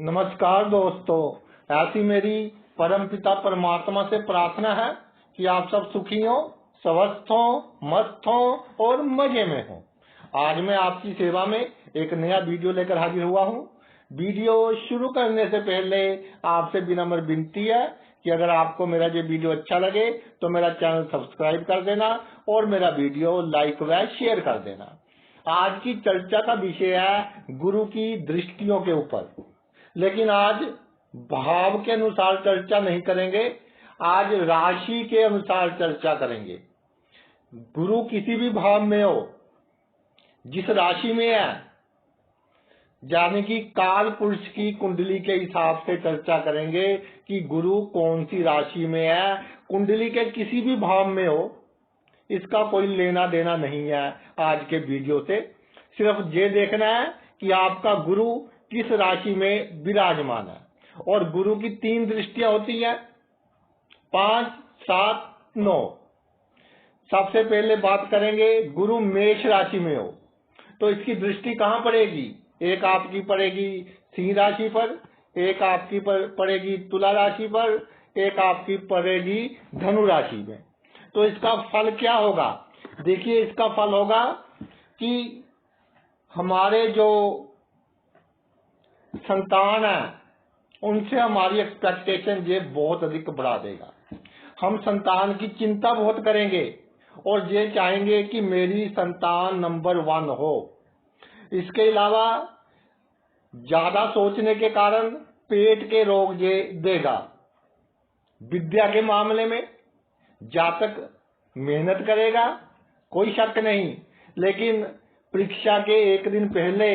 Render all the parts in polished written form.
नमस्कार दोस्तों, ऐसी मेरी परम पिता परमात्मा से प्रार्थना है कि आप सब सुखी हो, स्वस्थ हो, मस्त हो और मजे में हो। आज मैं आपकी सेवा में एक नया वीडियो लेकर हाजिर हुआ हूँ। वीडियो शुरू करने से पहले आपसे विनम्र विनती है कि अगर आपको मेरा ये वीडियो अच्छा लगे तो मेरा चैनल सब्सक्राइब कर देना और मेरा वीडियो लाइक व शेयर कर देना। आज की चर्चा का विषय है गुरु की दृष्टियों के ऊपर, लेकिन आज भाव के अनुसार चर्चा नहीं करेंगे, आज राशि के अनुसार चर्चा करेंगे। गुरु किसी भी भाव में हो, जिस राशि में है, यानी कि काल पुरुष की कुंडली के हिसाब से चर्चा करेंगे कि गुरु कौन सी राशि में है। कुंडली के किसी भी भाव में हो, इसका कोई लेना देना नहीं है। आज के वीडियो से सिर्फ ये देखना है कि आपका गुरु किस राशि में विराजमान है। और गुरु की 3 दृष्टियां होती हैं, 5, 7, 9। सबसे पहले बात करेंगे गुरु मेष राशि में हो तो इसकी दृष्टि कहां पड़ेगी। एक आपकी पड़ेगी सिंह राशि पर, एक आपकी पड़ेगी तुला राशि पर, एक आपकी पड़ेगी धनु राशि में। तो इसका फल क्या होगा? देखिए, इसका फल होगा कि हमारे जो संतान है उनसे हमारी एक्सपेक्टेशन ये बहुत अधिक बढ़ा देगा। हम संतान की चिंता बहुत करेंगे और ये चाहेंगे कि मेरी संतान नंबर 1 हो। इसके अलावा ज्यादा सोचने के कारण पेट के रोग ये देगा। विद्या के मामले में जातक मेहनत करेगा, कोई शक नहीं, लेकिन परीक्षा के एक दिन पहले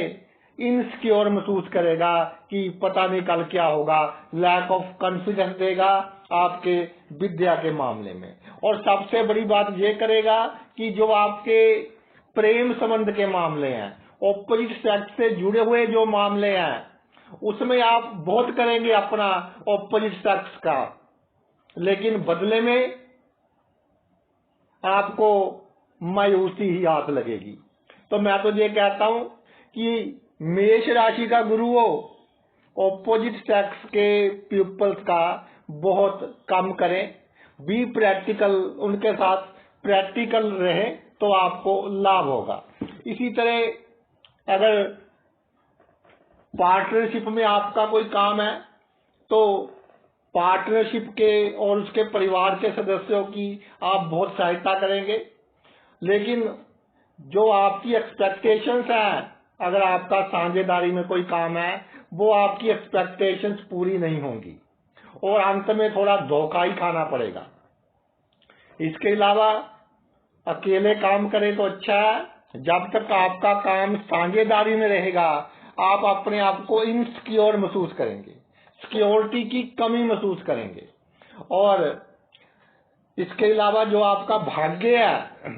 इनसिक्योर महसूस करेगा कि पता नहीं कल क्या होगा। लैक ऑफ कॉन्फिडेंस देगा आपके विद्या के मामले में। और सबसे बड़ी बात ये करेगा कि जो आपके प्रेम संबंध के मामले हैं, ऑपोजिट सेक्स से जुड़े हुए जो मामले हैं, उसमें आप बहुत करेंगे अपना ऑपोजिट सेक्स का, लेकिन बदले में आपको मायूसी ही हाथ लगेगी। तो मैं तो ये कहता हूं कि मेष राशि का गुरु हो, ऑपोजिट सेक्स के पीपल्स का बहुत कम करें, बी प्रैक्टिकल, उनके साथ प्रैक्टिकल रहे तो आपको लाभ होगा। इसी तरह अगर पार्टनरशिप में आपका कोई काम है तो पार्टनरशिप के और उसके परिवार के सदस्यों की आप बहुत सहायता करेंगे, लेकिन जो आपकी एक्सपेक्टेशंस हैं, अगर आपका साझेदारी में कोई काम है, वो आपकी एक्सपेक्टेशंस पूरी नहीं होंगी और अंत में थोड़ा धोखा ही खाना पड़ेगा। इसके अलावा अकेले काम करें तो अच्छा है। जब तक आपका काम साझेदारी में रहेगा, आप अपने आप को इनसिक्योर महसूस करेंगे, सिक्योरिटी की कमी महसूस करेंगे। और इसके अलावा जो आपका भाग्य है,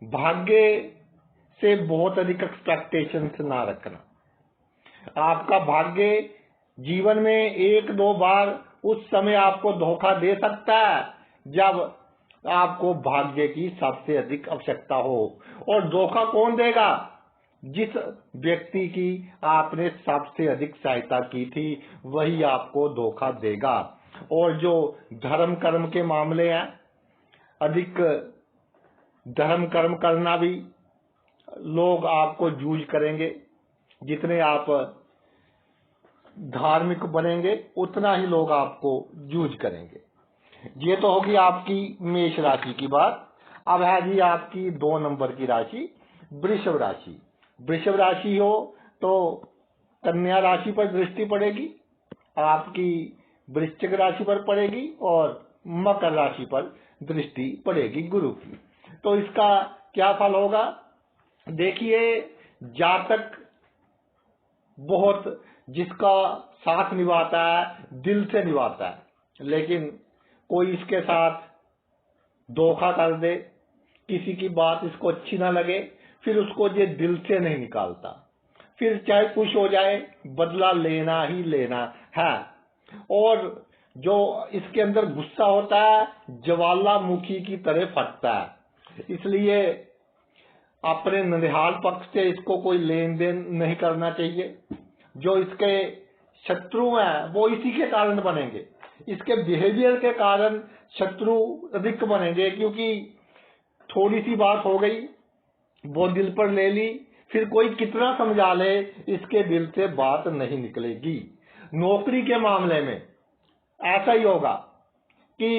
भाग्य से बहुत अधिक एक्सपेक्टेशंस ना रखना। आपका भाग्य जीवन में 1-2 बार उस समय आपको धोखा दे सकता है जब आपको भाग्य की सबसे अधिक आवश्यकता हो। और धोखा कौन देगा? जिस व्यक्ति की आपने सबसे अधिक सहायता की थी, वही आपको धोखा देगा। और जो धर्म कर्म के मामले हैं, अधिक धर्म कर्म करना भी लोग आपको जूझ करेंगे। जितने आप धार्मिक बनेंगे उतना ही लोग आपको जूझ करेंगे। ये तो होगी आपकी मेष राशि की बात। अब है जी आपकी 2 नंबर की राशि, वृषभ राशि। वृषभ राशि हो तो कन्या राशि पर दृष्टि पड़ेगी, आपकी वृश्चिक राशि पर पड़ेगी और मकर राशि पर दृष्टि पड़ेगी गुरु की। तो इसका क्या फल होगा? देखिए, जातक बहुत जिसका साथ निभाता है, दिल से निभाता है, लेकिन कोई इसके साथ धोखा कर दे, किसी की बात इसको अच्छी ना लगे, फिर उसको ये दिल से नहीं निकालता, फिर चाहे कुछ हो जाए बदला लेना ही लेना है। और जो इसके अंदर गुस्सा होता है, ज्वालामुखी की तरह फटता है। इसलिए अपने ननिहाल पक्ष से इसको कोई लेन देन नहीं करना चाहिए। जो इसके शत्रु हैं वो इसी के कारण बनेंगे, इसके बिहेवियर के कारण शत्रु अधिक बनेंगे, क्योंकि थोड़ी सी बात हो गई वो दिल पर ले ली, फिर कोई कितना समझा ले इसके दिल से बात नहीं निकलेगी। नौकरी के मामले में ऐसा ही होगा कि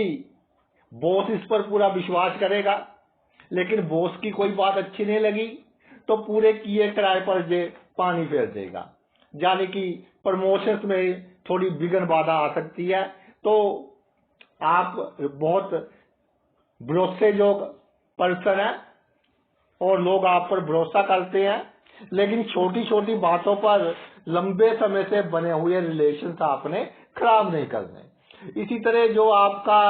बॉस इस पर पूरा विश्वास करेगा, लेकिन बॉस की कोई बात अच्छी नहीं लगी तो पूरे किए किराए पर जे पानी फेर देगा, यानी कि प्रमोशन में थोड़ी विघ्न बाधा आ सकती है। तो आप बहुत भरोसेयोग्य पर्सन है और लोग आप पर भरोसा करते हैं, लेकिन छोटी छोटी बातों पर लंबे समय से बने हुए रिलेशन आपने खराब नहीं करने। इसी तरह जो आपका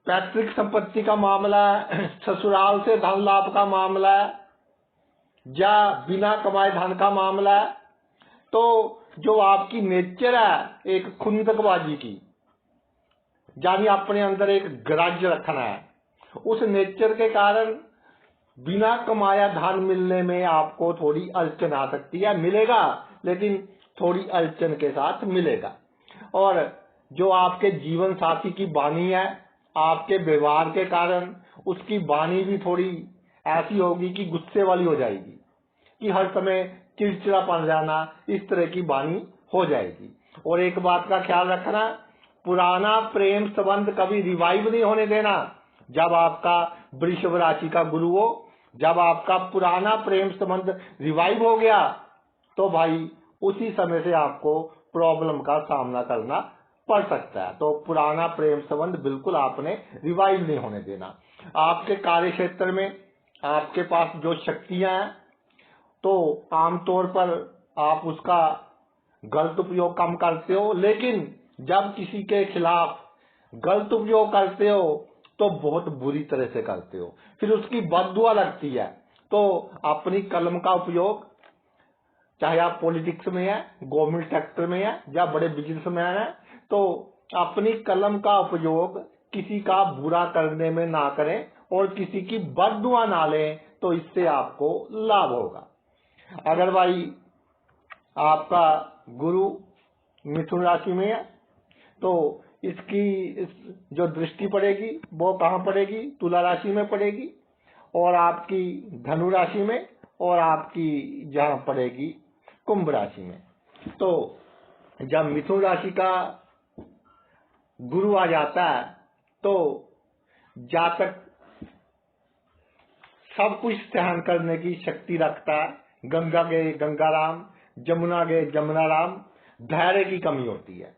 पैतृक संपत्ति का मामला है, ससुराल से धन लाभ का मामला है, या बिना कमाए धन का मामला है, तो जो आपकी नेचर है एक खुंदकबाजी की, यानी अपने अंदर एक ग्रज रखना है, उस नेचर के कारण बिना कमाया धन मिलने में आपको थोड़ी अड़चन आ सकती है। मिलेगा लेकिन थोड़ी अड़चन के साथ मिलेगा। और जो आपके जीवन साथी की वाणी है, आपके व्यवहार के कारण उसकी वाणी भी थोड़ी ऐसी होगी कि गुस्से वाली हो जाएगी, कि हर समय चिड़चिड़ापन रहना, इस तरह की वाणी हो जाएगी। और एक बात का ख्याल रखना, पुराना प्रेम संबंध कभी रिवाइव नहीं होने देना। जब आपका वृषभ राशि का गुरु हो, जब आपका पुराना प्रेम संबंध रिवाइव हो गया तो भाई उसी समय से आपको प्रॉब्लम का सामना करना पड़ सकता है। तो पुराना प्रेम संबंध बिल्कुल आपने रिवाइव नहीं होने देना। आपके कार्य क्षेत्र में आपके पास जो शक्तियां हैं, तो आमतौर पर आप उसका गलत उपयोग कम करते हो, लेकिन जब किसी के खिलाफ गलत उपयोग करते हो तो बहुत बुरी तरह से करते हो, फिर उसकी बददुआ लगती है। तो अपनी कलम का उपयोग, चाहे आप पॉलिटिक्स में है, गवर्नमेंट सेक्टर में है, या बड़े बिजनेसमैन है, तो अपनी कलम का उपयोग किसी का बुरा करने में ना करें और किसी की बददुआ ना लें, तो इससे आपको लाभ होगा। अगर भाई आपका गुरु मिथुन राशि में है तो इसकी जो दृष्टि पड़ेगी वो कहाँ पड़ेगी? तुला राशि में पड़ेगी, और आपकी धनु राशि में, और आपकी जहाँ पड़ेगी कुंभ राशि में। तो जब मिथुन राशि का गुरु आ जाता है तो जातक सब कुछ सहन करने की शक्ति रखता है। गंगा गए गंगा राम, जमुना गए जमुना राम, धैर्य की कमी होती है।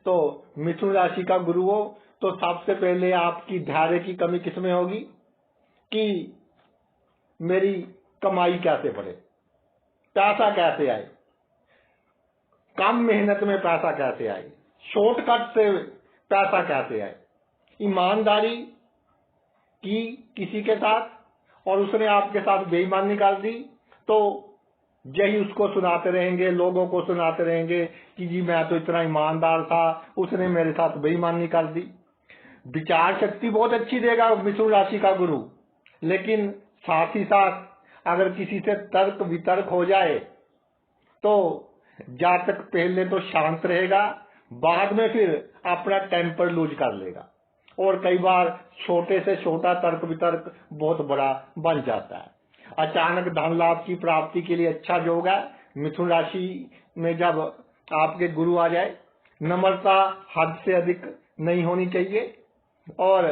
तो मिथुन राशि का गुरु हो तो सबसे पहले आपकी धैर्य की कमी किसमें होगी कि मेरी कमाई कैसे बढ़े, पैसा कैसे आए, कम मेहनत में पैसा कैसे आए, शॉर्टकट से पैसा कैसे आए। ईमानदारी की किसी के साथ और उसने आपके साथ बेईमानी कर दी तो यही उसको सुनाते रहेंगे, लोगों को सुनाते रहेंगे कि जी मैं तो इतना ईमानदार था, उसने मेरे साथ बेईमानी कर दी। विचार शक्ति बहुत अच्छी देगा मिथुन राशि का गुरु, लेकिन साथ ही साथ अगर किसी से तर्क वितर्क हो जाए तो जातक पहले तो शांत रहेगा, बाद में फिर अपना टेम्पर लूज कर लेगा, और कई बार छोटे से छोटा तर्क वितर्क बहुत बड़ा बन जाता है। अचानक धन लाभ की प्राप्ति के लिए अच्छा योग है मिथुन राशि में जब आपके गुरु आ जाए। नम्रता हद से अधिक नहीं होनी चाहिए, और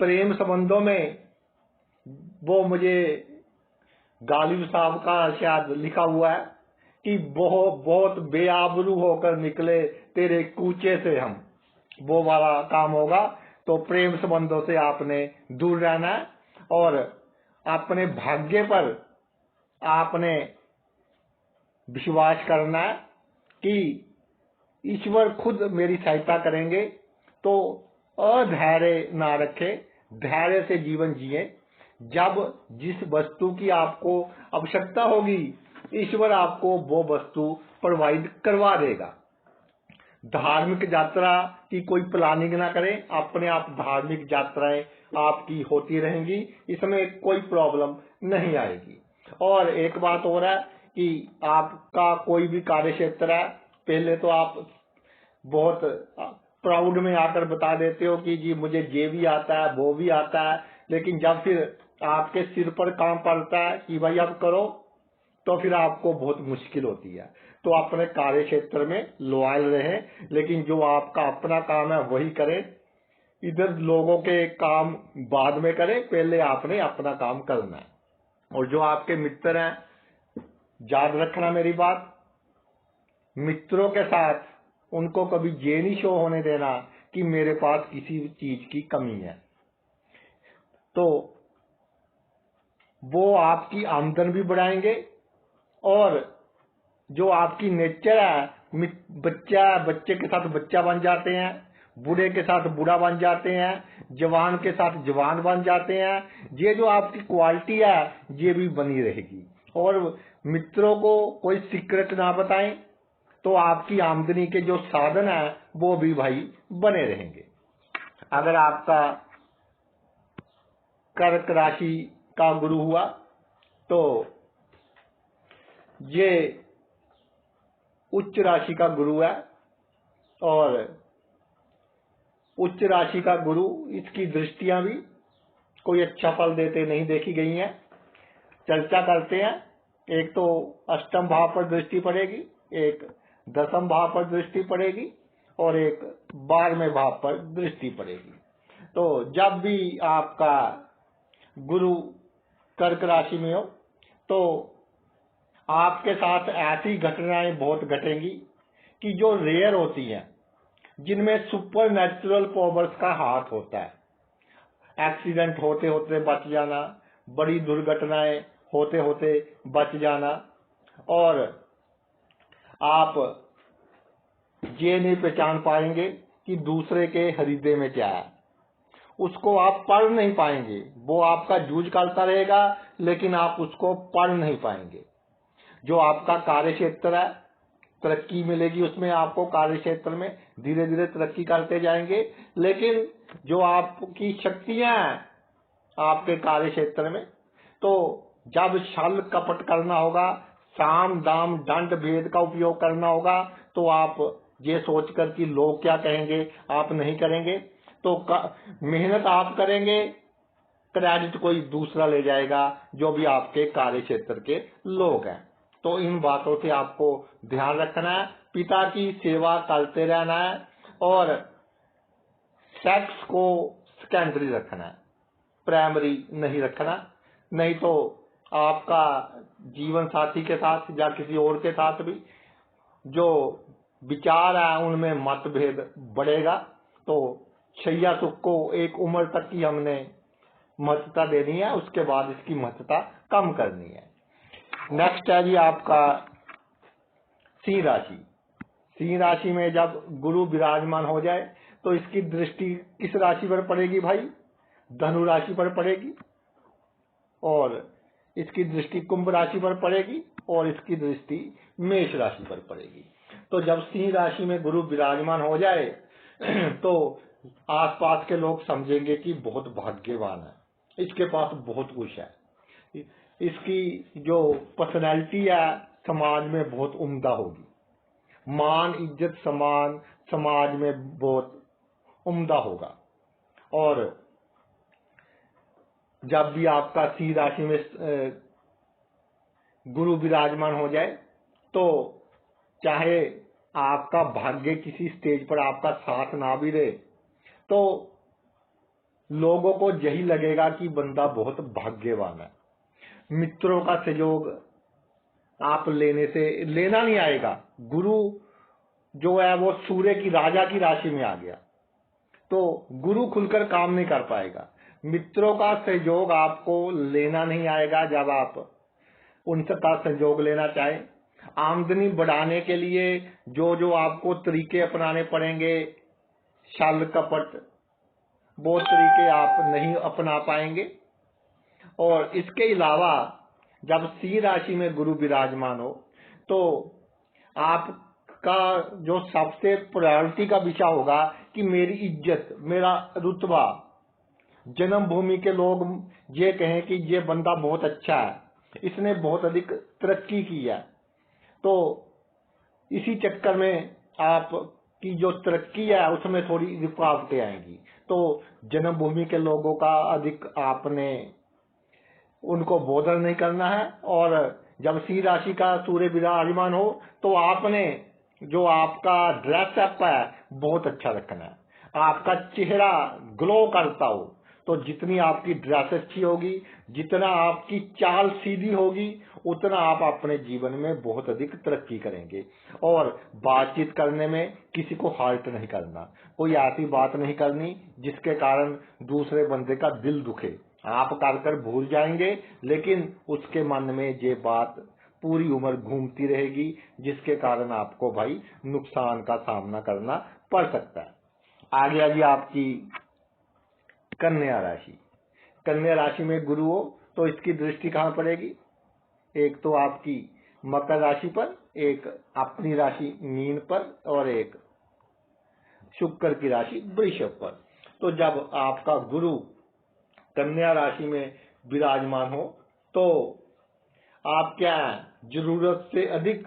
प्रेम संबंधों में वो मुझे गालिब साहब का शायद लिखा हुआ है कि बहुत बेआबरू होकर निकले तेरे कूचे से हम, वो वाला काम होगा। तो प्रेम संबंधों से आपने दूर रहना है और अपने भाग्य पर आपने विश्वास करना है कि ईश्वर खुद मेरी सहायता करेंगे। तो अधैर्य ना रखे, धैर्य से जीवन जिए। जब जिस वस्तु की आपको आवश्यकता होगी ईश्वर आपको वो वस्तु प्रोवाइड करवा देगा। धार्मिक यात्रा की कोई प्लानिंग ना करें, अपने आप धार्मिक यात्राएं आपकी होती रहेंगी, इसमें कोई प्रॉब्लम नहीं आएगी। और एक बात और है कि आपका कोई भी कार्य क्षेत्र है, पहले तो आप बहुत प्राउड में आकर बता देते हो कि जी मुझे ये भी आता है वो भी आता है, लेकिन जब फिर आपके सिर पर काम पड़ता है कि भाई अब करो, तो फिर आपको बहुत मुश्किल होती है। तो अपने कार्य क्षेत्र में लॉयल रहें, लेकिन जो आपका अपना काम है वही करें। इधर लोगों के काम बाद में करें, पहले आपने अपना काम करना है। और जो आपके मित्र हैं, याद रखना मेरी बात, मित्रों के साथ उनको कभी ये नहीं शो होने देना कि मेरे पास किसी चीज की कमी है। तो वो आपकी आमदन भी बढ़ाएंगे, और जो आपकी नेचर है, बच्चे के साथ बच्चा बन जाते हैं, बूढ़े के साथ बूढ़ा बन जाते हैं, जवान के साथ जवान बन जाते हैं। ये जो आपकी क्वालिटी है ये भी बनी रहेगी। और मित्रों को कोई सीक्रेट ना बताएं, तो आपकी आमदनी के जो साधन है वो भी भाई बने रहेंगे। अगर आपका कर्क राशि का गुरु हुआ तो ये उच्च राशि का गुरु है, और उच्च राशि का गुरु, इसकी दृष्टियां भी कोई अच्छा फल देते नहीं देखी गई हैं। चर्चा करते हैं, एक तो अष्टम भाव पर दृष्टि पड़ेगी, एक दसम भाव पर दृष्टि पड़ेगी, और एक 12वें भाव पर दृष्टि पड़ेगी। तो जब भी आपका गुरु कर्क राशि में हो तो आपके साथ ऐसी घटनाएं बहुत घटेंगी कि जो रेयर होती हैं, जिनमें सुपर नेचुरल पावर्स का हाथ होता है। एक्सीडेंट होते होते बच जाना, बड़ी दुर्घटनाएं होते होते बच जाना, और आप ये नहीं पहचान पाएंगे कि दूसरे के हृदय में क्या है, उसको आप पढ़ नहीं पाएंगे। वो आपका जूझ करता रहेगा, लेकिन आप उसको पढ़ नहीं पाएंगे। जो आपका कार्य क्षेत्र है, तरक्की मिलेगी उसमें आपको, कार्य क्षेत्र में धीरे धीरे तरक्की करते जाएंगे, लेकिन जो आपकी शक्तियां हैं आपके कार्य क्षेत्र में, तो जब छल कपट करना होगा, साम दाम दंड भेद का उपयोग करना होगा, तो आप ये सोचकर कि लोग क्या कहेंगे आप नहीं करेंगे। तो मेहनत आप करेंगे, क्रेडिट कोई दूसरा ले जाएगा, जो भी आपके कार्य क्षेत्र के लोग हैं। तो इन बातों से आपको ध्यान रखना है, पिता की सेवा करते रहना है, और सेक्स को सेकेंडरी रखना है, प्राइमरी नहीं रखना। नहीं तो आपका जीवन साथी के साथ या किसी और के साथ भी जो विचार है उनमें मतभेद बढ़ेगा। तो शैया सुख को एक उम्र तक की हमने महत्वता देनी है, उसके बाद इसकी महत्वता कम करनी है। नेक्स्ट है जी आपका सिंह राशि। सिंह राशि में जब गुरु विराजमान हो जाए तो इसकी दृष्टि किस राशि पर पड़ेगी भाई? धनु राशि पर पड़ेगी, और इसकी दृष्टि कुंभ राशि पर पड़ेगी, और इसकी दृष्टि मेष राशि पर पड़ेगी। तो जब सिंह राशि में गुरु विराजमान हो जाए तो आसपास के लोग समझेंगे कि बहुत भाग्यवान है, इसके पास बहुत कुछ है, इसकी जो पर्सनैलिटी है समाज में बहुत उम्दा होगी, मान इज्जत सम्मान समाज में बहुत उम्दा होगा। और जब भी आपका सिंह राशि में गुरु विराजमान हो जाए तो चाहे आपका भाग्य किसी स्टेज पर आपका साथ ना भी दे, तो लोगों को यही लगेगा कि बंदा बहुत भाग्यवान है। मित्रों का सहयोग आप लेना नहीं आएगा। गुरु जो है वो सूर्य की राजा की राशि में आ गया, तो गुरु खुलकर काम नहीं कर पाएगा। मित्रों का सहयोग आपको लेना नहीं आएगा। जब आप उनका सहयोग लेना चाहें, आमदनी बढ़ाने के लिए जो जो आपको तरीके अपनाने पड़ेंगे, छल कपट, वो तरीके आप नहीं अपना पाएंगे। और इसके अलावा जब सिंह राशि में गुरु विराजमान हो तो आपका जो सबसे प्रायोरिटी का विषय होगा कि मेरी इज्जत, मेरा रुतबा, जन्मभूमि के लोग ये कहें कि ये बंदा बहुत अच्छा है, इसने बहुत अधिक तरक्की की है। तो इसी चक्कर में आपकी जो तरक्की है उसमें थोड़ी रुकावटें आएंगी। तो जन्मभूमि के लोगों का अधिक आपने उनको बोधन नहीं करना है। और जब सिंह राशि का सूर्य विराजमान हो तो आपने जो आपका ड्रेसअप है बहुत अच्छा रखना है, आपका चेहरा ग्लो करता हो। तो जितनी आपकी ड्रेस अच्छी होगी, जितना आपकी चाल सीधी होगी, उतना आप अपने जीवन में बहुत अधिक तरक्की करेंगे। और बातचीत करने में किसी को हर्ट नहीं करना, कोई ऐसी बात नहीं करनी जिसके कारण दूसरे बंदे का दिल दुखे। आप कर भूल जाएंगे, लेकिन उसके मन में ये बात पूरी उम्र घूमती रहेगी, जिसके कारण आपको भाई नुकसान का सामना करना पड़ सकता है। आगे आगे आपकी कन्या राशि। कन्या राशि में गुरु हो तो इसकी दृष्टि कहाँ पड़ेगी? एक तो आपकी मकर राशि पर, एक अपनी राशि मीन पर, और एक शुक्र की राशि वृषभ पर। तो जब आपका गुरु कन्या राशि में विराजमान हो तो आप क्या जरूरत से अधिक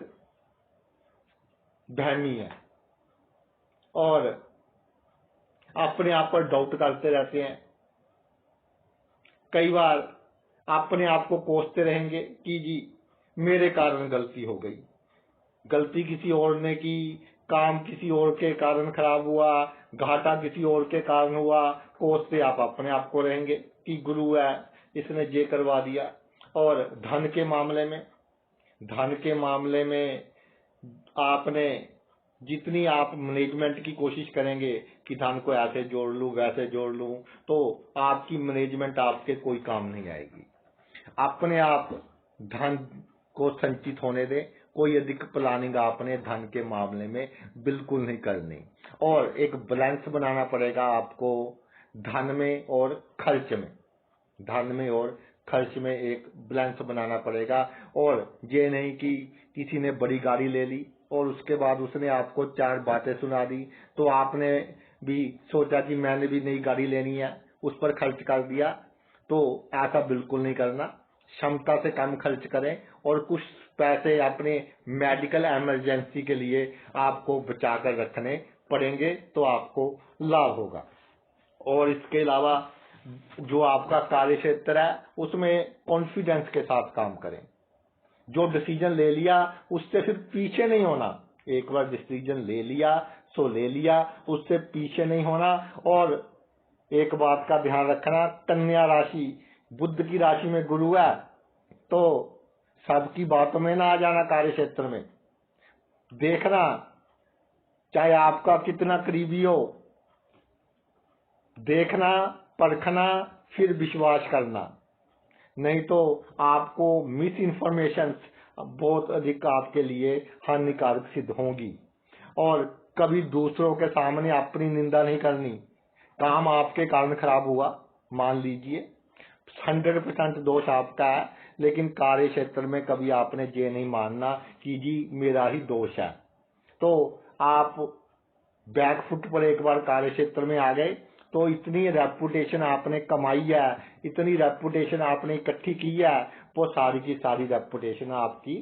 वहमी है और अपने आप पर डाउट करते रहते हैं। कई बार अपने आप को कोसते रहेंगे कि जी मेरे कारण गलती हो गई, गलती किसी और ने की, काम किसी और के कारण खराब हुआ, घाटा किसी और के कारण हुआ। कोसते आप अपने आप को रहेंगे कि गुरु है, इसने ये करवा दिया। और धन के मामले में आपने जितनी आप मैनेजमेंट की कोशिश करेंगे कि धन को ऐसे जोड़ लूं वैसे जोड़ लूं, तो आपकी मैनेजमेंट आपके कोई काम नहीं आएगी। अपने आप धन को संचित होने दें, कोई अधिक प्लानिंग आपने धन के मामले में बिल्कुल नहीं करनी। और एक बैलेंस बनाना पड़ेगा आपको धन में और खर्च में एक बैलेंस बनाना पड़ेगा। और ये नहीं कि किसी ने बड़ी गाड़ी ले ली और उसके बाद उसने आपको 4 बातें सुना दी, तो आपने भी सोचा कि मैंने भी नई गाड़ी लेनी है, उस पर खर्च कर दिया। तो ऐसा बिल्कुल नहीं करना, क्षमता से कम खर्च करें और कुछ पैसे अपने मेडिकल इमरजेंसी के लिए आपको बचा कर रखने पड़ेंगे, तो आपको लाभ होगा। और इसके अलावा जो आपका कार्य क्षेत्र है उसमें कॉन्फिडेंस के साथ काम करें। जो डिसीजन ले लिया उससे फिर पीछे नहीं होना। एक बार डिसीजन ले लिया सो ले लिया, उससे पीछे नहीं होना। और एक बात का ध्यान रखना, कन्या राशि बुध की राशि में गुरु है, तो सबकी बातों में ना आ जाना। कार्य क्षेत्र में देखना, चाहे आपका कितना करीबी हो, देखना, परखना, फिर विश्वास करना, नहीं तो आपको मिस इन्फॉर्मेशन बहुत अधिक आपके लिए हानिकारक सिद्ध होंगी। और कभी दूसरों के सामने अपनी निंदा नहीं करनी। काम आपके कारण खराब हुआ, मान लीजिए 100% दोष आपका है, लेकिन कार्य क्षेत्र में कभी आपने ये नहीं मानना कि जी मेरा ही दोष है। तो आप बैकफुट पर एक बार कार्य क्षेत्र में आ गए तो इतनी रेपुटेशन आपने कमाई है, इतनी रेपुटेशन आपने इकट्ठी की है, वो सारी की सारी रेपुटेशन आपकी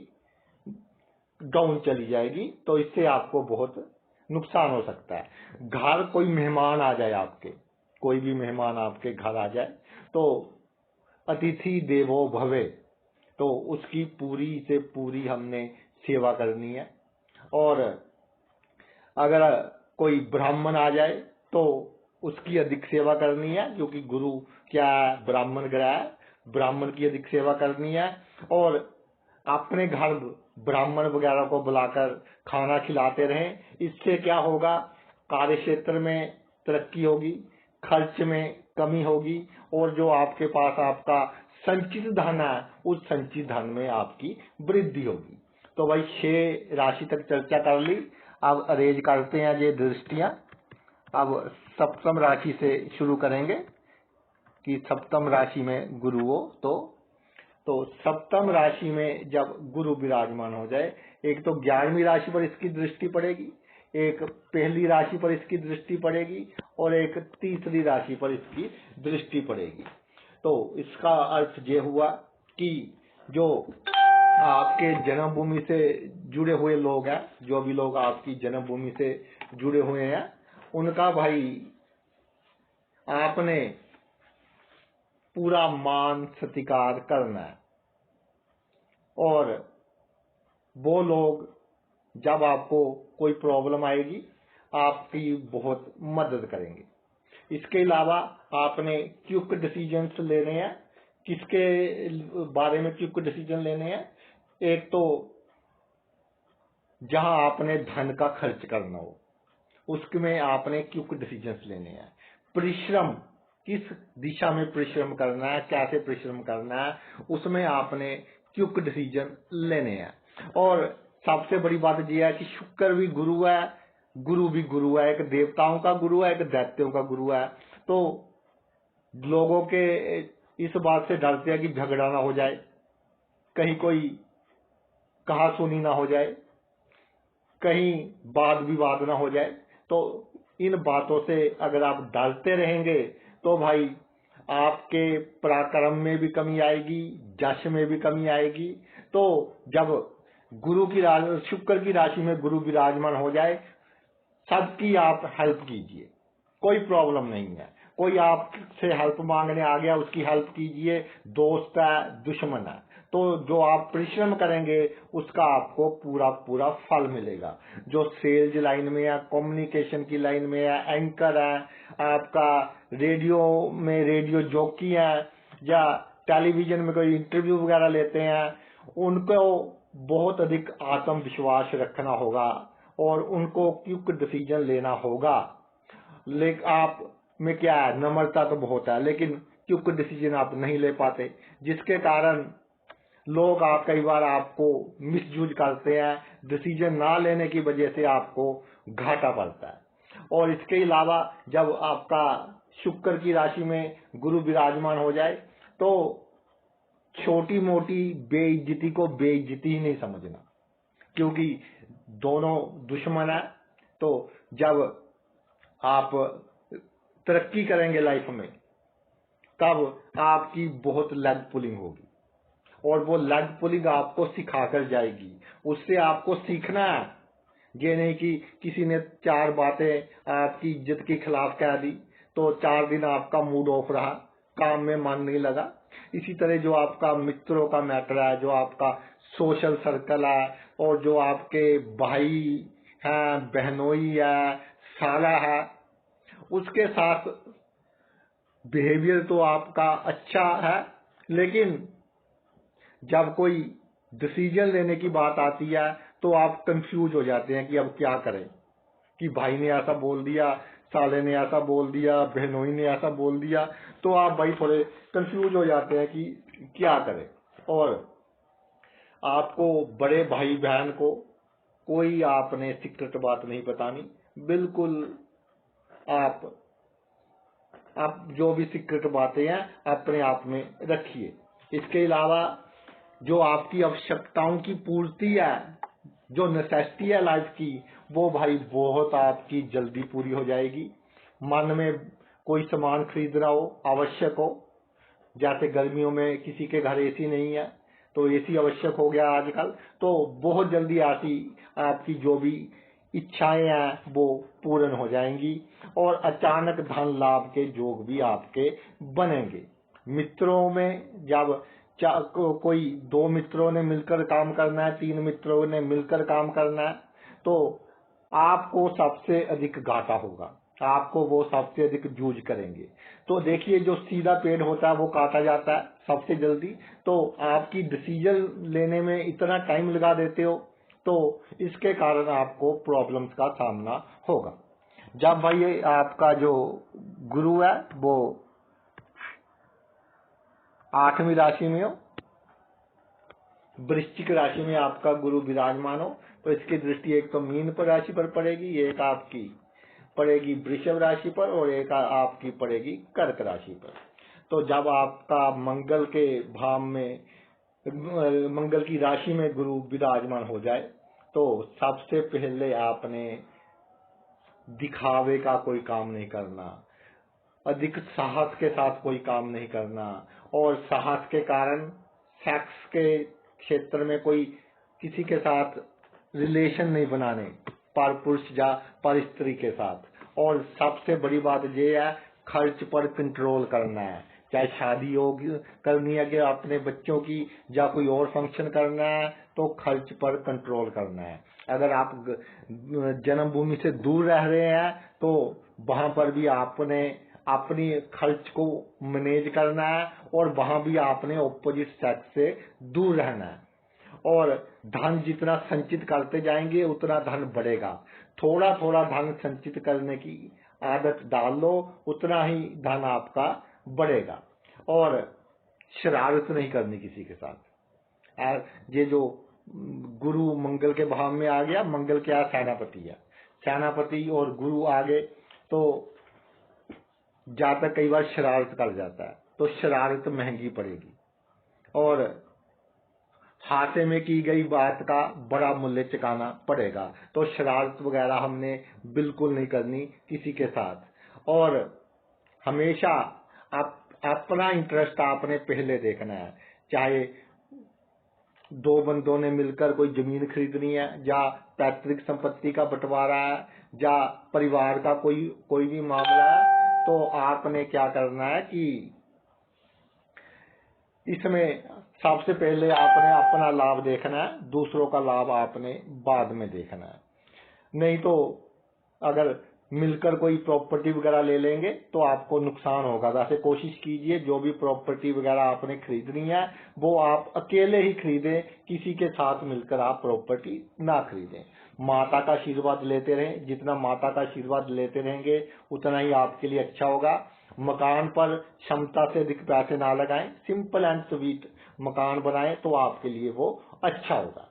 डाउन चली जाएगी। तो इससे आपको बहुत नुकसान हो सकता है। घर कोई मेहमान आ जाए, आपके कोई भी मेहमान आपके घर आ जाए तो अतिथि देवो भवे, तो उसकी पूरी से पूरी हमने सेवा करनी है। और अगर कोई ब्राह्मण आ जाए तो उसकी अधिक सेवा करनी है, क्योंकि गुरु क्या है, ब्राह्मण ग्रह है, ब्राह्मण की अधिक सेवा करनी है। और अपने घर ब्राह्मण वगैरह को बुलाकर खाना खिलाते रहें। इससे क्या होगा, कार्य क्षेत्र में तरक्की होगी, खर्च में कमी होगी, और जो आपके पास आपका संचित धन है उस संचित धन में आपकी वृद्धि होगी। तो भाई 6 राशि तक चर्चा कर ली। अब अरेंज करते हैं ये दृष्टियां। अब सप्तम राशि से शुरू करेंगे कि सप्तम राशि में गुरु हो तो सप्तम राशि में जब गुरु विराजमान हो जाए, एक तो 11वीं राशि पर इसकी दृष्टि पड़ेगी, एक पहली राशि पर इसकी दृष्टि पड़ेगी, और एक तीसरी राशि पर इसकी दृष्टि पड़ेगी। तो इसका अर्थ ये हुआ कि जो आपके जन्मभूमि से जुड़े हुए लोग हैं, जो भी लोग आपकी जन्मभूमि से जुड़े हुए हैं, उनका भाई आपने पूरा मान सत्कार करना है। और वो लोग जब आपको कोई प्रॉब्लम आएगी आपकी बहुत मदद करेंगे। इसके अलावा आपने क्विक डिसीजंस लेने हैं। किसके बारे में क्विक डिसीजन लेने हैं? एक तो जहां आपने धन का खर्च करना हो उसमें आपने क्विक डिसीजंस लेने हैं। परिश्रम, किस दिशा में परिश्रम करना है, कैसे परिश्रम करना है, उसमें आपने क्विक डिसीजन लेने हैं। और सबसे बड़ी बात यह है कि शुक्र भी गुरु है, गुरु भी गुरु है। एक देवताओं का गुरु है, एक दैत्यों का गुरु है। तो लोगों के इस बात से डरते हैं कि झगड़ा ना हो जाए, कहीं कोई कहा सुनी ना हो जाए, कहीं वाद विवाद ना हो जाए। तो इन बातों से अगर आप डरते रहेंगे तो भाई आपके पराक्रम में भी कमी आएगी, यश में भी कमी आएगी। तो जब शुक्र की राशि में गुरु विराजमान हो जाए, सबकी आप हेल्प कीजिए, कोई प्रॉब्लम नहीं है। कोई आपसे हेल्प मांगने आ गया, उसकी हेल्प कीजिए। दोस्त है, दुश्मन है, तो जो आप परिश्रम करेंगे उसका आपको पूरा पूरा फल मिलेगा। जो सेल्स लाइन में है, कम्युनिकेशन की लाइन में है, एंकर है, आपका रेडियो में रेडियो जॉकी है, या टेलीविजन में कोई इंटरव्यू वगैरह लेते हैं, उनको बहुत अधिक आत्मविश्वास रखना होगा और उनको क्विक डिसीजन लेना होगा। लेकिन आप में क्या है, नम्रता तो बहुत है, लेकिन क्विक डिसीजन आप नहीं ले पाते, जिसके कारण लोग कई बार आपको मिसयूज करते हैं। डिसीजन ना लेने की वजह से आपको घाटा पड़ता है। और इसके अलावा जब आपका शुक्र की राशि में गुरु विराजमान हो जाए तो छोटी मोटी बेइज्जती को बेइज्जती ही नहीं समझना, क्योंकि दोनों दुश्मन है। तो जब आप तरक्की करेंगे लाइफ में, तब आपकी बहुत लेग पुलिंग होगी, और वो लेग पुलिंग आपको सिखाकर जाएगी। उससे आपको सीखना है, ये नहीं कि किसी ने 4 बातें आपकी इज्जत के खिलाफ कह दी तो 4 दिन आपका मूड ऑफ रहा, काम में मन नहीं लगा। इसी तरह जो आपका मित्रों का मैटर है, जो आपका सोशल सर्कल है, और जो आपके भाई हैं, बहनोई है, साला है, उसके साथ बिहेवियर तो आपका अच्छा है, लेकिन जब कोई डिसीजन लेने की बात आती है तो आप कंफ्यूज हो जाते हैं कि अब क्या करें, कि भाई ने ऐसा बोल दिया, साले ने ऐसा बोल दिया, बहनोई ने ऐसा बोल दिया, तो आप भाई थोड़े कंफ्यूज हो जाते हैं कि क्या करें। और आपको बड़े भाई बहन को कोई आपने सीक्रेट बात नहीं बतानी, बिल्कुल आप जो भी सीक्रेट बातें हैं अपने आप में रखिए। इसके अलावा जो आपकी आवश्यकताओं की पूर्ति है, जो नेसेसिटी है लाइफ की, वो भाई बहुत आपकी जल्दी पूरी हो जाएगी। मन में कोई सामान खरीदना हो, आवश्यक हो, जैसे गर्मियों में किसी के घर एसी नहीं है तो एसी आवश्यक हो गया आजकल, तो बहुत जल्दी आपकी जो भी इच्छाएं हैं वो पूर्ण हो जाएंगी, और अचानक धन लाभ के योग भी आपके बनेंगे। मित्रों में जब कोई 2 मित्रों ने मिलकर काम करना है, 3 मित्रों ने मिलकर काम करना है, तो आपको सबसे अधिक घाटा होगा, आपको वो सबसे अधिक जूझ करेंगे। तो देखिए, जो सीधा पेड़ होता है वो काटा जाता है सबसे जल्दी। तो आपकी डिसीजन लेने में इतना टाइम लगा देते हो, तो इसके कारण आपको प्रॉब्लम्स का सामना होगा। जब भाई आपका जो गुरु है वो 8वीं राशि में हो, वृश्चिक राशि में आपका गुरु विराजमान हो, तो इसकी दृष्टि एक तो मीन पर राशि पर पड़ेगी, एक आपकी पड़ेगी वृषभ राशि पर, और एक आपकी पड़ेगी कर्क राशि पर। तो जब आपका मंगल के भाव में, मंगल की राशि में गुरु विराजमान हो जाए, तो सबसे पहले आपने दिखावे का कोई काम नहीं करना, अधिक साहस के साथ कोई काम नहीं करना, और साहस के कारण सेक्स के क्षेत्र में कोई किसी के साथ रिलेशन नहीं बनाने, पर पुरुष या पर स्त्री के साथ। और सबसे बड़ी बात ये है, खर्च पर कंट्रोल करना है। चाहे शादी होगी करनी है कि अपने बच्चों की या कोई और फंक्शन करना है, तो खर्च पर कंट्रोल करना है। अगर आप जन्मभूमि से दूर रह रहे हैं तो वहां पर भी आपने अपनी खर्च को मैनेज करना है, और वहां भी आपने ऑपोजिट सेक्स से दूर रहना है। और धन जितना संचित करते जाएंगे उतना धन बढ़ेगा। थोड़ा थोड़ा धन संचित करने की आदत डाल लो, उतना ही धन आपका बढ़ेगा। और शरारत नहीं करनी किसी के साथ। ये जो गुरु मंगल के भाव में आ गया, मंगल क्या सेनापति है, सेनापति और गुरु आगे तो जातक कई बार शरारत कर जाता है, तो शरारत महंगी पड़ेगी। और हाथे में की गई बात का बड़ा मूल्य चुकाना पड़ेगा। तो शरारत वगैरह हमने बिल्कुल नहीं करनी किसी के साथ। और हमेशा अपना इंटरेस्ट आपने पहले देखना है। चाहे दो बंदों ने मिलकर कोई जमीन खरीदनी है, या पैतृक संपत्ति का बंटवारा है, या परिवार का कोई भी मामला है, तो आपने क्या करना है कि इसमें सबसे पहले आपने अपना लाभ देखना है, दूसरों का लाभ आपने बाद में देखना है। नहीं तो अगर मिलकर कोई प्रॉपर्टी वगैरह ले लेंगे तो आपको नुकसान होगा। वैसे कोशिश कीजिए जो भी प्रॉपर्टी वगैरह आपने खरीदनी है वो आप अकेले ही खरीदें, किसी के साथ मिलकर आप प्रॉपर्टी ना खरीदें। माता का आशीर्वाद लेते रहें, जितना माता का आशीर्वाद लेते रहेंगे उतना ही आपके लिए अच्छा होगा। मकान पर क्षमता से अधिक पैसे ना लगाएं, सिंपल एंड स्वीट मकान बनाएं तो आपके लिए वो अच्छा होगा।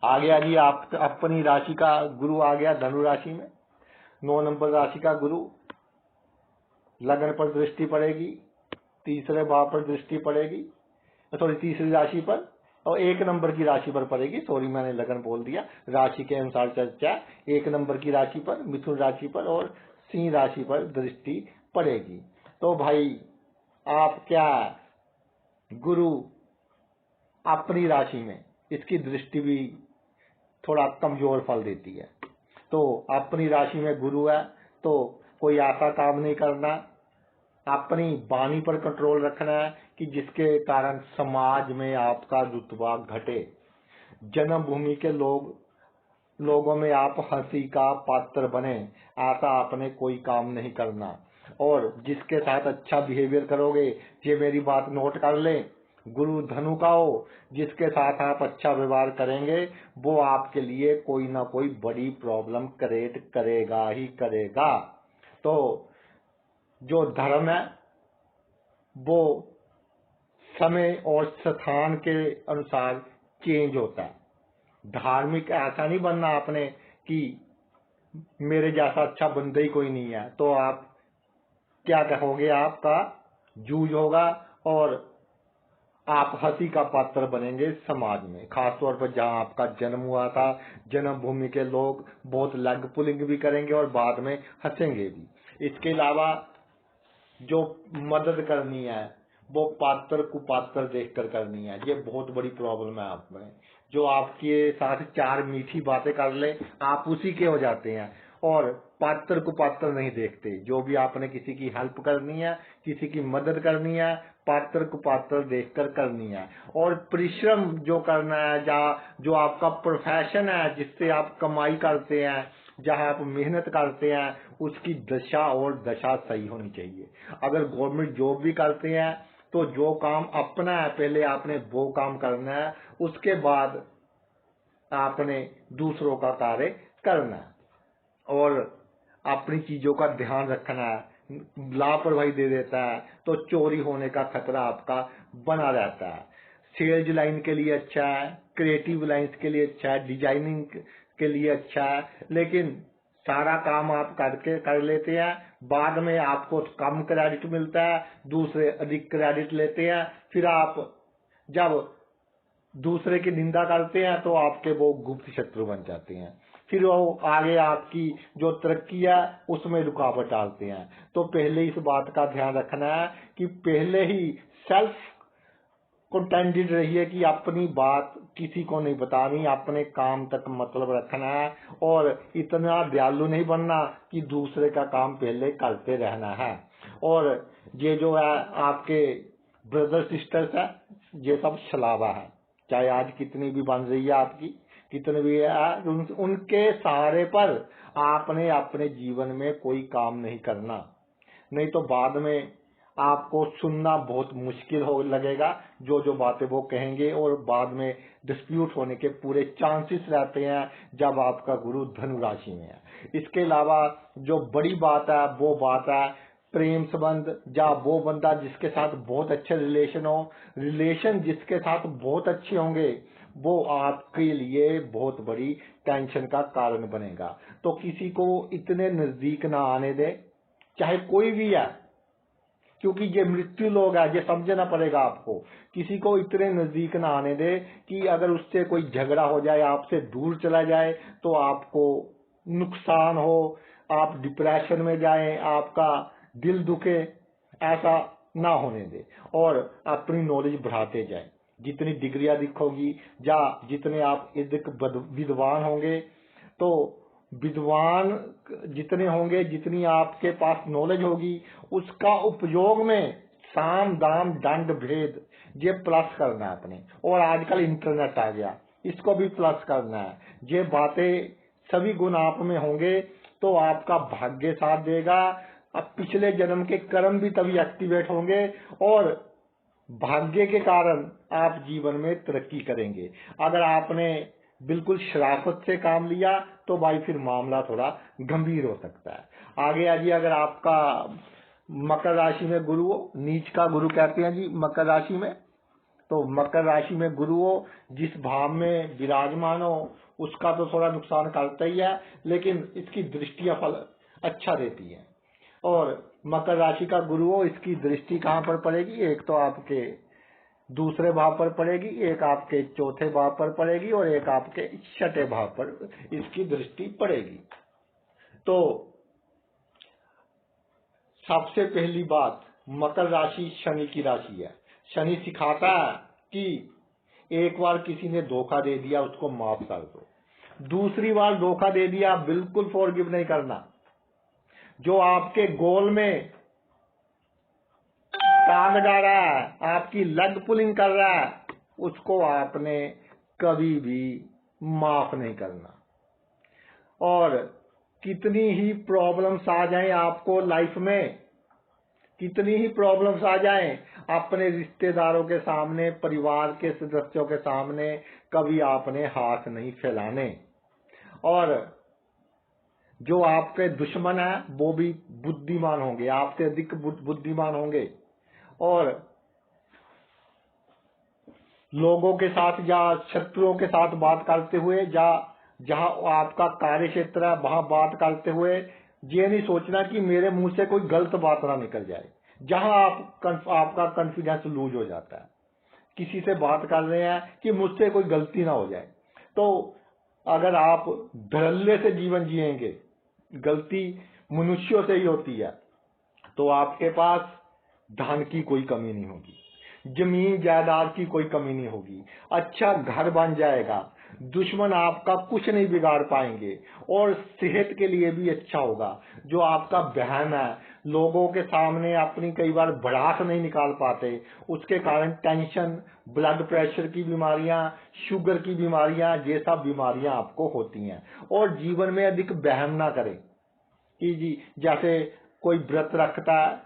आ गया जी आप अपनी राशि का गुरु आ गया धनु राशि में। 9 नंबर राशि का गुरु, लगन पर दृष्टि पड़ेगी, तीसरे भाव पर दृष्टि पड़ेगी, सॉरी तीसरी राशि पर, और 1 नंबर की राशि पर पड़ेगी। सॉरी मैंने लगन बोल दिया, राशि के अनुसार चर्चा। 1 नंबर की राशि पर, मिथुन राशि पर और सिंह राशि पर दृष्टि पड़ेगी। तो भाई आप क्या गुरु अपनी राशि में, इसकी दृष्टि भी थोड़ा कमजोर फल देती है। तो अपनी राशि में गुरु है तो कोई ऐसा काम नहीं करना, अपनी वाणी पर कंट्रोल रखना है कि जिसके कारण समाज में आपका रुतबा घटे, जन्मभूमि के लोगों में आप हंसी का पात्र बने, ऐसा आपने कोई काम नहीं करना। और जिसके साथ अच्छा बिहेवियर करोगे, ये मेरी बात नोट कर लें, गुरु धनु का हो, जिसके साथ आप अच्छा व्यवहार करेंगे वो आपके लिए कोई ना कोई बड़ी प्रॉब्लम क्रिएट करेगा ही करेगा। तो जो धर्म है वो समय और स्थान के अनुसार चेंज होता है। धार्मिक ऐसा नहीं बनना आपने कि मेरे जैसा अच्छा बंदा ही कोई नहीं है, तो आप क्या कहोगे, आपका जूझ होगा और आप हंसी का पात्र बनेंगे समाज में। खासतौर पर जहां आपका जन्म हुआ था, जन्मभूमि के लोग बहुत लेग पुलिंग भी करेंगे और बाद में हंसेंगे भी। इसके अलावा जो मदद करनी है वो पात्र कुपात्र देखकर करनी है। ये बहुत बड़ी प्रॉब्लम है आप में। जो आपके साथ 4 मीठी बातें कर ले आप उसी के हो जाते हैं और पात्र कुपात्र नहीं देखते। जो भी आपने किसी की हेल्प करनी है, किसी की मदद करनी है, पात्र कुपात्र देखकर करनी है। और परिश्रम जो करना है, जो आपका प्रोफेशन है, जिससे आप कमाई करते हैं, जहां आप मेहनत करते हैं, उसकी दशा और दशा सही होनी चाहिए। अगर गवर्नमेंट जॉब भी करते हैं तो जो काम अपना है पहले आपने वो काम करना है, उसके बाद आपने दूसरों का कार्य करना है। और अपनी चीजों का ध्यान रखना है। लापरवाही दे देता है तो चोरी होने का खतरा आपका बना रहता है। सेल्स लाइन के लिए अच्छा है, क्रिएटिव लाइन्स के लिए अच्छा है, डिजाइनिंग के लिए अच्छा है, लेकिन सारा काम आप कर लेते हैं, बाद में आपको कम क्रेडिट मिलता है, दूसरे अधिक क्रेडिट लेते हैं। फिर आप जब दूसरे की निंदा करते हैं तो आपके वो गुप्त शत्रु बन जाते हैं। फिर वो आगे आपकी जो तरक्की है उसमें रुकावट डालते हैं। तो पहले इस बात का ध्यान रखना है कि पहले ही सेल्फ कंटेंटेड रहिए कि अपनी बात किसी को नहीं बतानी, अपने काम तक मतलब रखना है और इतना दयालु नहीं बनना कि दूसरे का काम पहले करते रहना है। और ये जो है आपके ब्रदर सिस्टर्स है, ये सब छलावा है, चाहे आज कितनी भी बन रही है आपकी, कितने भी है, उनके सहारे पर आपने अपने जीवन में कोई काम नहीं करना, नहीं तो बाद में आपको सुनना बहुत मुश्किल हो लगेगा जो जो बातें वो कहेंगे, और बाद में डिस्प्यूट होने के पूरे चांसेस रहते हैं जब आपका गुरु धनु राशि में है। इसके अलावा जो बड़ी बात है वो बात है प्रेम संबंध, या वो बंदा जिसके साथ बहुत अच्छे रिलेशन हो, रिलेशन जिसके साथ बहुत अच्छे होंगे वो आपके लिए बहुत बड़ी टेंशन का कारण बनेगा। तो किसी को इतने नजदीक ना आने दे, चाहे कोई भी है, क्योंकि ये मृत्यु लोग है, ये समझना पड़ेगा आपको। किसी को इतने नजदीक ना आने दे कि अगर उससे कोई झगड़ा हो जाए, आपसे दूर चला जाए तो आपको नुकसान हो, आप डिप्रेशन में जाएं, आपका दिल दुखे, ऐसा ना होने दे। और अपनी नॉलेज बढ़ाते जाएं, जितनी डिग्रियां दिखोगी या जितने आप विद्वान होंगे, तो विद्वान जितने होंगे, जितनी आपके पास नॉलेज होगी, उसका उपयोग में साम दाम दंड भेद ये प्लस करना है अपने। और आजकल इंटरनेट आ गया, इसको भी प्लस करना है। ये बातें सभी गुण आप में होंगे तो आपका भाग्य साथ देगा। अब पिछले जन्म के कर्म भी तभी एक्टिवेट होंगे और भाग्य के कारण आप जीवन में तरक्की करेंगे। अगर आपने बिल्कुल शराफत से काम लिया तो भाई फिर मामला थोड़ा गंभीर हो सकता है। आगे आजी, अगर आपका मकर राशि में गुरु हो, नीच का गुरु कहते हैं जी मकर राशि में, तो मकर राशि में गुरु हो जिस भाव में विराजमान हो उसका तो थोड़ा नुकसान करता ही है, लेकिन इसकी दृष्टियां फल अच्छा देती है। और मकर राशि का गुरु हो, इसकी दृष्टि कहाँ पर पड़ेगी? एक तो आपके दूसरे भाव पर पड़ेगी, एक आपके चौथे भाव पर पड़ेगी और एक आपके छठे भाव पर इसकी दृष्टि पड़ेगी। तो सबसे पहली बात, मकर राशि शनि की राशि है। शनि सिखाता है कि एक बार किसी ने धोखा दे दिया उसको माफ कर दो, दूसरी बार धोखा दे दिया बिल्कुल फॉरगिव नहीं करना। जो आपके गोल में टांग डाल रहा है, आपकी लेग पुलिंग कर रहा है, उसको आपने कभी भी माफ नहीं करना। और कितनी ही प्रॉब्लम्स आ जाएं आपको लाइफ में, कितनी ही प्रॉब्लम्स आ जाएं, अपने रिश्तेदारों के सामने, परिवार के सदस्यों के सामने कभी आपने हाथ नहीं फैलाने। और जो आपके दुश्मन है वो भी बुद्धिमान होंगे, आपसे अधिक बुद्धिमान होंगे। और लोगों के साथ या शत्रुओं के साथ बात करते हुए, या जहां आपका कार्य क्षेत्र है वहां बात करते हुए ये नहीं सोचना कि मेरे मुंह से कोई गलत बात ना निकल जाए। जहां आपका कॉन्फिडेंस लूज हो जाता है, किसी से बात कर रहे हैं कि मुझसे कोई गलती ना हो जाए, तो अगर आप धड़ल्ले से जीवन जिएंगे, गलती मनुष्यों से ही होती है, तो आपके पास धन की कोई कमी नहीं होगी, जमीन जायदाद की कोई कमी नहीं होगी, अच्छा घर बन जाएगा, दुश्मन आपका कुछ नहीं बिगाड़ पाएंगे और सेहत के लिए भी अच्छा होगा। जो आपका बहन है, लोगों के सामने अपनी कई बार भड़ास नहीं निकाल पाते, उसके कारण टेंशन, ब्लड प्रेशर की बीमारियां, शुगर की बीमारियां, ये सब बीमारियां आपको होती हैं। और जीवन में अधिक बहम ना करें कि जी जैसे कोई व्रत रखता है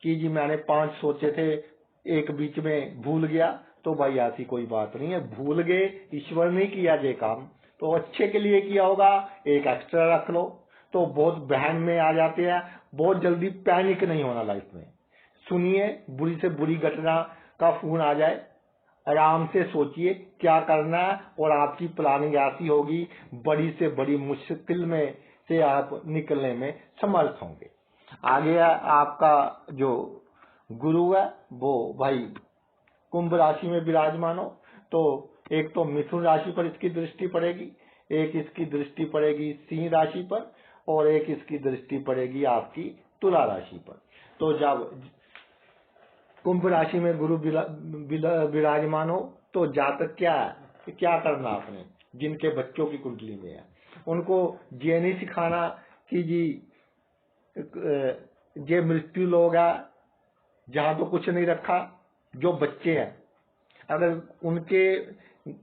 कि जी मैंने 5 सोचे थे, एक बीच में भूल गया, तो भाई ऐसी कोई बात नहीं है, भूल गए, ईश्वर ने किया ये काम तो अच्छे के लिए किया होगा, एक एक्स्ट्रा रख लो। तो बहुत बहन में आ जाते हैं, बहुत जल्दी पैनिक नहीं होना लाइफ में। सुनिए, बुरी से बुरी घटना का फोन आ जाए, आराम से सोचिए क्या करना है और आपकी प्लानिंग ऐसी होगी, बड़ी से बड़ी मुश्किल में से आप निकलने में समर्थ होंगे। आगे आपका जो गुरु है वो भाई कुंभ राशि में विराजमान हो, तो एक तो मिथुन राशि पर इसकी दृष्टि पड़ेगी, एक इसकी दृष्टि पड़ेगी सिंह राशि पर और एक इसकी दृष्टि पड़ेगी आपकी तुला राशि पर। तो जब कुंभ राशि में गुरु विराजमान हो तो जातक क्या करना आपने, जिनके बच्चों की कुंडली में है उनको ये नहीं सिखाना कि जी ये मृत्यु लोग है, जहां तो कुछ नहीं रखा। जो बच्चे हैं अगर उनके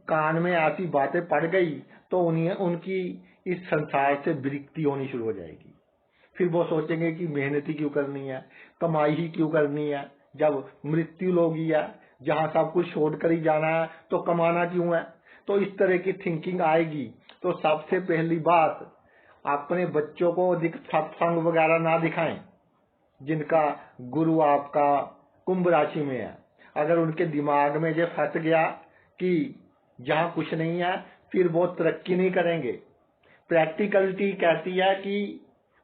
कान में ऐसी बातें पड़ गई तो उनकी इस संसार से विरक्ति होनी शुरू हो जाएगी। फिर वो सोचेंगे कि मेहनत ही क्यों करनी है, कमाई ही क्यों करनी है, जब मृत्यु लोग ही है, जहां सब कुछ छोड़कर ही जाना है तो कमाना क्यों है। तो इस तरह की थिंकिंग आएगी। तो सबसे पहली बात, अपने बच्चों को अधिक सत्संग वगैरह ना दिखाएं। जिनका गुरु आपका कुंभ राशि में है, अगर उनके दिमाग में ये फंस गया कि जहां कुछ नहीं है, फिर वो तरक्की नहीं करेंगे। प्रैक्टिकलिटी कहती है कि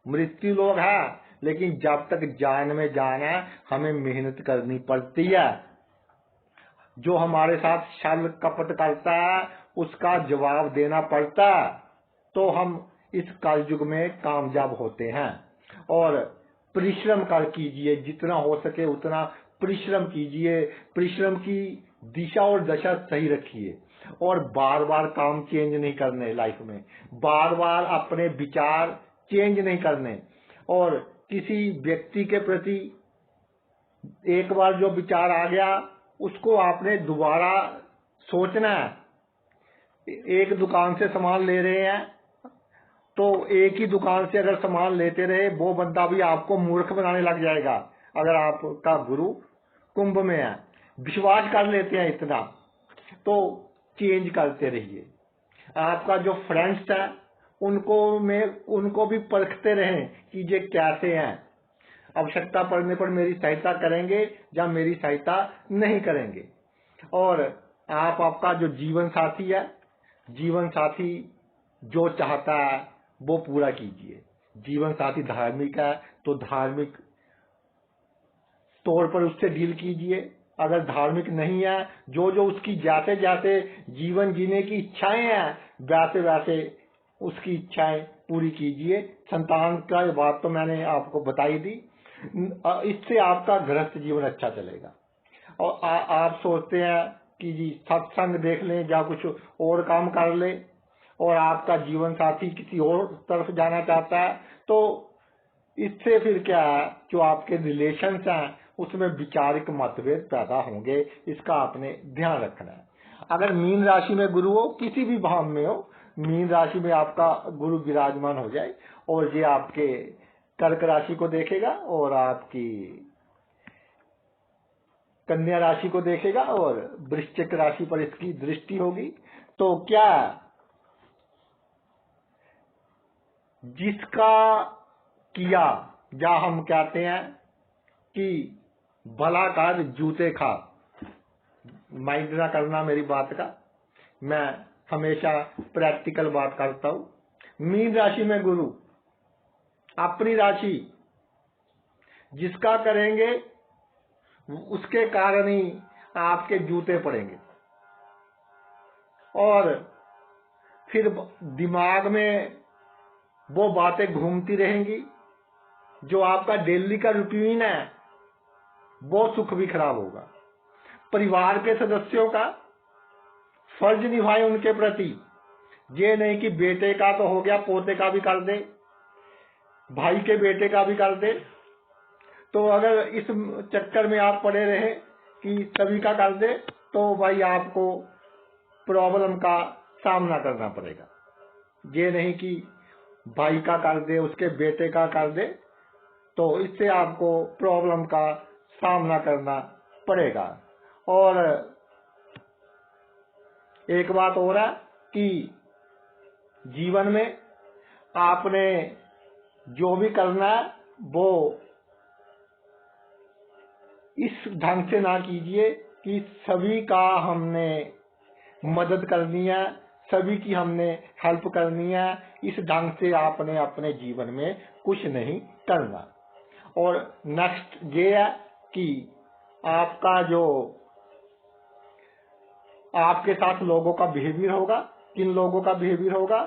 मृत्यु लोग है, लेकिन जब तक जान में जान है हमें मेहनत करनी पड़ती है। जो हमारे साथ छल कपट करता है उसका जवाब देना पड़ता है, तो हम इस कलयुग में कामयाब होते हैं। और परिश्रम कर कीजिए, जितना हो सके उतना परिश्रम कीजिए, परिश्रम की दिशा और दशा सही रखिए, और बार बार काम चेंज नहीं करने लाइफ में, बार बार अपने विचार चेंज नहीं करने। और किसी व्यक्ति के प्रति एक बार जो विचार आ गया उसको आपने दोबारा सोचना है। एक दुकान से सामान ले रहे हैं तो एक ही दुकान से अगर सामान लेते रहे वो बंदा भी आपको मूर्ख बनाने लग जाएगा। अगर आपका गुरु कुंभ में है, विश्वास कर लेते हैं इतना, तो चेंज करते रहिए। आपका जो फ्रेंड्स है उनको भी परखते रहें कि ये कैसे हैं, आवश्यकता पड़ने पर मेरी सहायता करेंगे या मेरी सहायता नहीं करेंगे। और आपका जो जीवन साथी है, जीवन साथी जो चाहता है वो पूरा कीजिए। जीवन साथी धार्मिक है तो धार्मिक तौर पर उससे डील कीजिए। अगर धार्मिक नहीं है, जो जो उसकी जाते जाते जीवन जीने की इच्छाएं हैं वैसे वैसे उसकी इच्छाएं पूरी कीजिए। संतान का बात तो मैंने आपको बताई दी, इससे आपका गृहस्थ जीवन अच्छा चलेगा। और आप सोचते हैं कि जी सत्संग देख लें या कुछ और काम कर ले, और आपका जीवन साथी किसी और तरफ जाना चाहता है, तो इससे फिर क्या है, जो आपके रिलेशंस हैं उसमें विचारिक मतभेद पैदा होंगे। इसका आपने ध्यान रखना है। अगर मीन राशि में गुरु हो, किसी भी भाव में हो, मीन राशि में आपका गुरु विराजमान हो जाए और ये आपके कर्क राशि को देखेगा और आपकी कन्या राशि को देखेगा और वृश्चिक राशि पर इसकी दृष्टि होगी, तो क्या जिसका किया, या हम कहते हैं कि भला कर जूते खा, माइंड ना करना मेरी बात का, मैं हमेशा प्रैक्टिकल बात करता हूं। मीन राशि में गुरु अपनी राशि जिसका करेंगे उसके कारण ही आपके जूते पड़ेंगे, और फिर दिमाग में वो बातें घूमती रहेंगी। जो आपका डेली का रूटीन है वो सुख भी खराब होगा। परिवार के सदस्यों का फर्ज निभाए उनके प्रति, ये नहीं कि बेटे का तो हो गया पोते का भी कर दे, भाई के बेटे का भी कर दे। तो अगर इस चक्कर में आप पड़े रहे कि सभी का कर दे, तो भाई आपको प्रॉब्लम का सामना करना पड़ेगा। ये नहीं कि भाई का कर दे, उसके बेटे का कर दे, तो इससे आपको प्रॉब्लम का सामना करना पड़ेगा। और एक बात और है कि जीवन में आपने जो भी करना है वो इस ढंग से ना कीजिए कि सभी का हमने मदद करनी है, सभी की हमने हेल्प करनी है। इस ढंग से आपने अपने जीवन में कुछ नहीं करना। और नेक्स्ट ये है कि आपका जो आपके साथ लोगों का बिहेवियर होगा, किन लोगों का बिहेवियर होगा,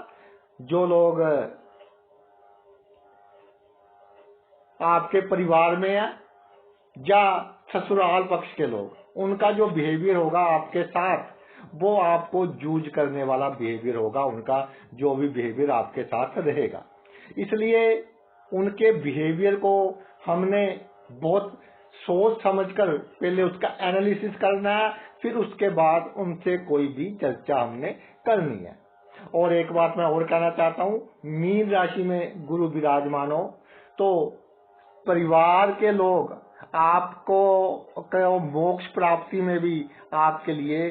जो लोग आपके परिवार में है या ससुराल पक्ष के लोग, उनका जो बिहेवियर होगा आपके साथ, वो आपको जूझ करने वाला बिहेवियर होगा, उनका जो भी बिहेवियर आपके साथ रहेगा। इसलिए उनके बिहेवियर को हमने बहुत सोच समझकर पहले उसका एनालिसिस करना है, फिर उसके बाद उनसे कोई भी चर्चा हमने करनी है। और एक बात मैं और कहना चाहता हूँ, मीन राशि में गुरु विराजमान हो तो परिवार के लोग आपको मोक्ष प्राप्ति में भी आपके लिए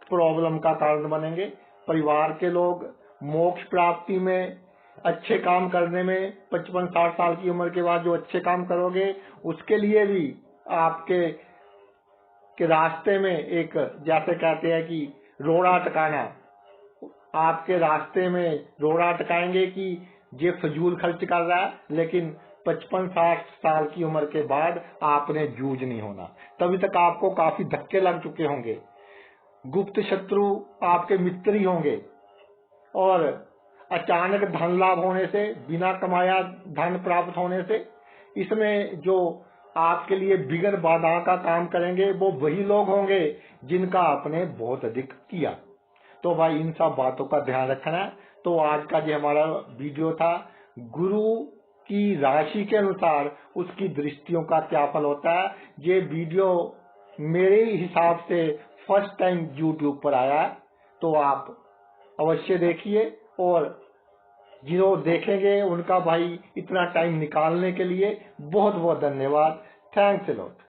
प्रॉब्लम का कारण बनेंगे। परिवार के लोग मोक्ष प्राप्ति में, अच्छे काम करने में, 55-60 साल की उम्र के बाद जो अच्छे काम करोगे उसके लिए भी आपके रास्ते में एक, जैसे कहते हैं कि रोड़ा अटकाना, आपके रास्ते में रोड़ा अटकाएंगे कि ये फजूल खर्च कर रहा है, लेकिन 55-60 साल की उम्र के बाद आपने जूझ नहीं होना। तभी तक आपको काफी धक्के लग चुके होंगे, गुप्त शत्रु आपके मित्र ही होंगे, और अचानक धन लाभ होने से, बिना कमाया धन प्राप्त होने से, इसमें जो आपके लिए बिगड़ बाधा का काम करेंगे वो वही लोग होंगे जिनका आपने बहुत अधिक किया। तो भाई इन सब बातों का ध्यान रखना। तो आज का जो हमारा वीडियो था, गुरु की राशि के अनुसार उसकी दृष्टियों का क्या फल होता है, ये वीडियो मेरे हिसाब से फर्स्ट टाइम YouTube पर आया है, तो आप अवश्य देखिए। और जो देखेंगे उनका भाई इतना टाइम निकालने के लिए बहुत बहुत धन्यवाद। Thanks a lot.